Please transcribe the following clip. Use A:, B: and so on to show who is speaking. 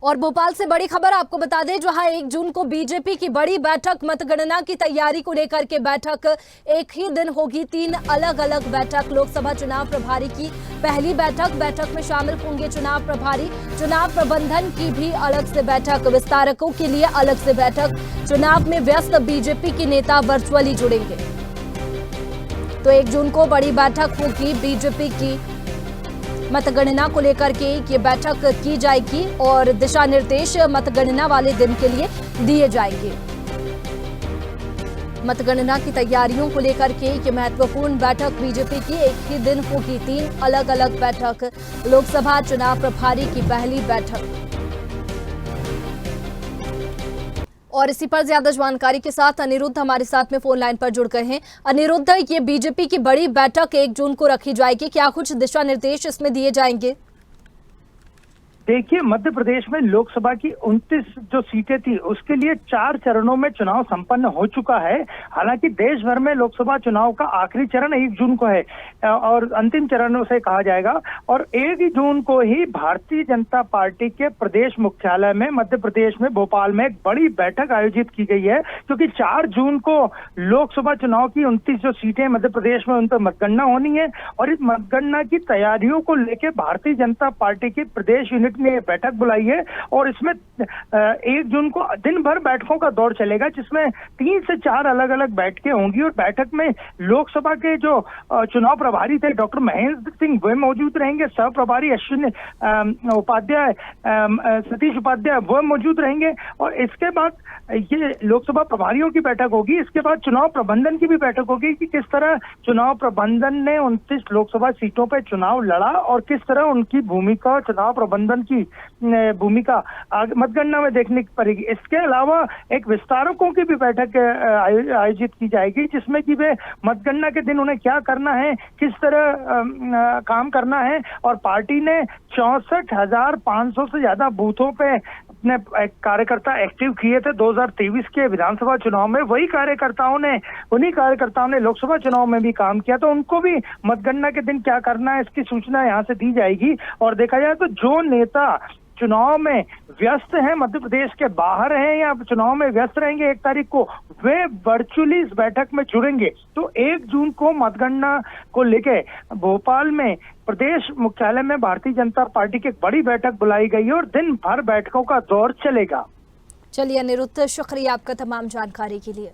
A: और भोपाल से बड़ी खबर आपको बता दें, जहां 1 जून को बीजेपी की बड़ी बैठक, मतगणना की तैयारी को लेकर के बैठक एक ही दिन होगी। 3 अलग अलग बैठक, लोकसभा चुनाव प्रभारी की पहली बैठक में शामिल होंगे चुनाव प्रभारी, चुनाव प्रबंधन की भी अलग से बैठक, विस्तारकों के लिए अलग से बैठक, चुनाव में व्यस्त बीजेपी के नेता वर्चुअली जुड़ेंगे। तो 1 जून को बड़ी बैठक होगी बीजेपी की, मतगणना को लेकर के ये बैठक की जाएगी और दिशा निर्देश मतगणना वाले दिन के लिए दिए जाएंगे। मतगणना की तैयारियों को लेकर के ये महत्वपूर्ण बैठक बीजेपी की एक ही दिन होगी। 3 अलग अलग बैठक, लोकसभा चुनाव प्रभारी की पहली बैठक। और इसी पर ज्यादा जानकारी के साथ अनिरुद्ध हमारे साथ में फोन लाइन पर जुड़ गए हैं। अनिरुद्ध, ये बीजेपी की बड़ी बैठक 1 जून को रखी जाएगी, क्या कुछ दिशा निर्देश इसमें दिए जाएंगे?
B: देखिए, मध्य प्रदेश में लोकसभा की 29 जो सीटें थी उसके लिए 4 चरणों में चुनाव संपन्न हो चुका है। हालांकि देश भर में लोकसभा चुनाव का आखिरी चरण 1 जून को है और अंतिम चरणों से कहा जाएगा। और 1 जून को ही भारतीय जनता पार्टी के प्रदेश मुख्यालय में मध्य प्रदेश में भोपाल में एक बड़ी बैठक आयोजित की गई है, क्योंकि 4 जून को लोकसभा चुनाव की 29 जो सीटें मध्य प्रदेश में उन पर मतगणना होनी है। और इस मतगणना की तैयारियों को लेकर भारतीय जनता पार्टी की प्रदेश यूनिट ने बैठक बुलाई है और इसमें 1 जून को दिन भर बैठकों का दौर चलेगा, जिसमें 3 से 4 अलग अलग बैठकें होंगी। और बैठक में लोकसभा के जो चुनाव प्रभारी थे डॉक्टर महेंद्र सिंह वे मौजूद रहेंगे, सह प्रभारी अश्विन उपाध्याय, सतीश उपाध्याय वो मौजूद रहेंगे। और इसके बाद ये लोकसभा प्रभारियों की बैठक होगी। इसके बाद चुनाव प्रबंधन की भी बैठक होगी कि किस तरह चुनाव प्रबंधन ने 29 लोकसभा सीटों पर चुनाव लड़ा और किस तरह उनकी भूमिका, चुनाव प्रबंधन की भूमिका मतगणना में देखने पड़ेगी। इसके अलावा एक विस्तारकों की भी बैठक आयोजित की जाएगी, जिसमें कि वे मतगणना के दिन उन्हें क्या करना है, किस तरह काम करना है। और पार्टी ने 64,500 से ज्यादा बूथों पे अपने कार्यकर्ता एक्टिव किए थे 2023 के विधानसभा चुनाव में। उन्हीं कार्यकर्ताओं ने लोकसभा चुनाव में भी काम किया, तो उनको भी मतगणना के दिन क्या करना है इसकी सूचना यहाँ से दी जाएगी। और देखा जाए तो जो नेता चुनाव में व्यस्त हैं, मध्य प्रदेश के बाहर हैं या चुनाव में व्यस्त रहेंगे 1 तारीख को, वे वर्चुअली इस बैठक में जुड़ेंगे। तो 1 जून को मतगणना को लेके भोपाल में प्रदेश मुख्यालय में भारतीय जनता पार्टी की एक बड़ी बैठक बुलाई गई है और दिन भर बैठकों का दौर चलेगा।
A: चलिए अनिरुद्ध, शुक्रिया आपका तमाम जानकारी के लिए।